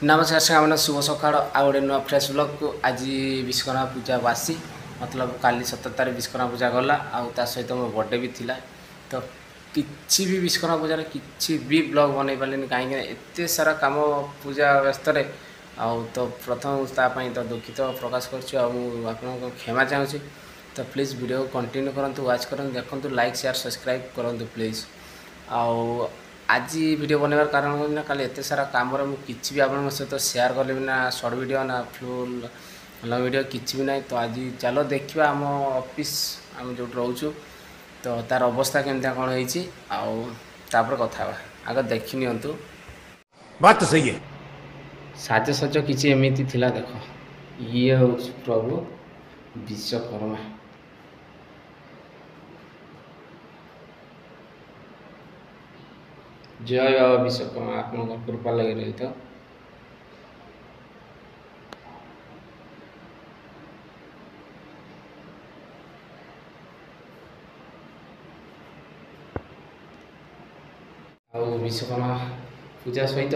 नमस्कार सामने शुभ सकाळ आ गोटे नुआ फ्रेश ब्लॉग को आज विश्वकर्मा पूजा बासी मतलब काली 17 तारीख विश्वकर्मा पूजा गला आ सहित मो बर्थडे भी थिला तो किसी भी विश्वकर्मा पूजा किसी भी ब्लॉग बन पारे कहीं एत सारा कम पूजा व्यस्त तो प्रथम तो दुखित प्रकाश कर क्षमा चाहूँगी तो प्लीज़ वीडियो कंटिन्यू करूँ वाच करूँ देखूँ लाइक शेयर सब्सक्राइब करूँ प्लीज़ आउ आज वीडियो बनवार कारण कौन ना एत सारा काम मुझे भी आप सहित शेयर कल ना सर्ट वीडियो ना फुल लंग वीडियो किसी भी ना तो आज चलो देखा आम ऑफिस आम जो रोचु तो तार अवस्था केमती कौन होपर कथा आग देखी नियंतु बात तो सही है। साजसज किसी एमती थिला देख ये हूँ प्रभु विश्वकर्मा जय बाबा विश्वकर्मा आप कृपा लगे रही तो विश्वकर्मा पूजा सहित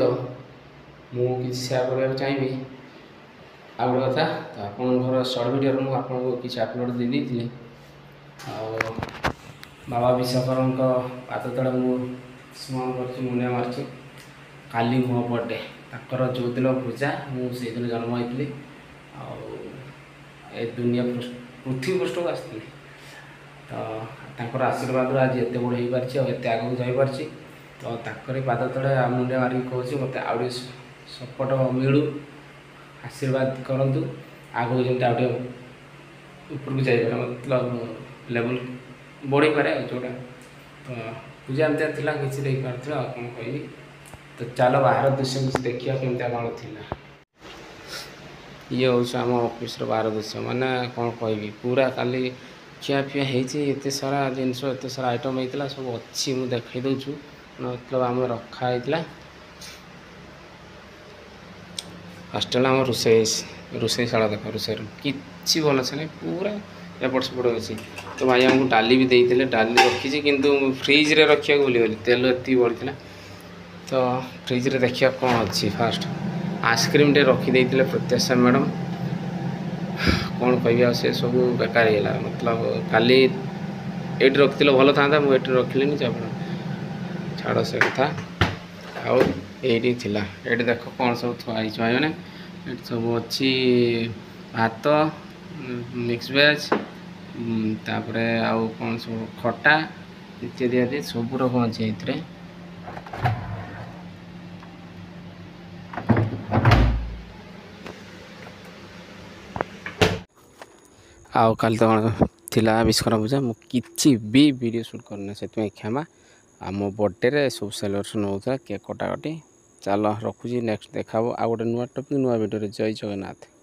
मुझे शेयर करने चाहिए आ गए कथा तो आप सर्ट वीडियो मुझे किसी अपलोड दे दी बाबा विश्वकर्मा पाद तले मुझे स्मरण कर मुंडिया मार्च काली मो बर्थडे तर जो दिन पूजा मुझे दिन जन्म होती दुनिया पृथ्वी पृष्ठ को आसती तो आशीर्वाद आज एत बड़ हो पार्टी एत आगे जापारी तो ताकरी पाद तले मुंडिया मारिक कहूँ मत आगे सपोर्ट मिलू आशीर्वाद करूँ आगे जमी आगे ऊपर को जापर मतलब लेवल बढ़ी पारे जोटा तो पूजा एमती थी किसी देख पार्थ कौन कह तो चलो बाहर दृश्य किसी देखा केमती कौन थी ये हूँ आम ऑफिस बाहर दृश्य माने कौन कह पूरा काली खियापिया होते सारा जिनस एत सारा आइटम होता सब अच्छी मुझे देखई दूँ मतलब आम रखाई हस्टेल आम रोषेशाला देख रोषे कि भल से नहीं पूरा एपट सेपट अच्छी तो भाई आमको डाली भी देते डाली रखी किंतु फ्रिज रे रखा भूली गली तेल एति बढ़ी तो फ्रिज रे देखिए कौन अच्छी फास्ट आइसक्रीम टे रखी प्रत्याशा मैडम कौन कह से सब बेकार होगा मतलब काली ये रखी भल था मुझे रखिली छाड़ से कथा आउ ये देख कौन सब थोड़ी मैंने सब अच्छी भात मिक्स वेज तापर आउ कौन सब खटा इत्यादि आदि सब रकम अच्छे आउ काली तो थिला विश्वकर्मा पूजा मु किसी भी वीडियो शूट करना से क्षमा आ मो बर्थडे सब सेलिब्रेशन होता केक कटाकटी चलो रखुची नेक्स्ट देखा आ गोटे नुआ टॉपिक नुआ वीडियो जय जगन्नाथ।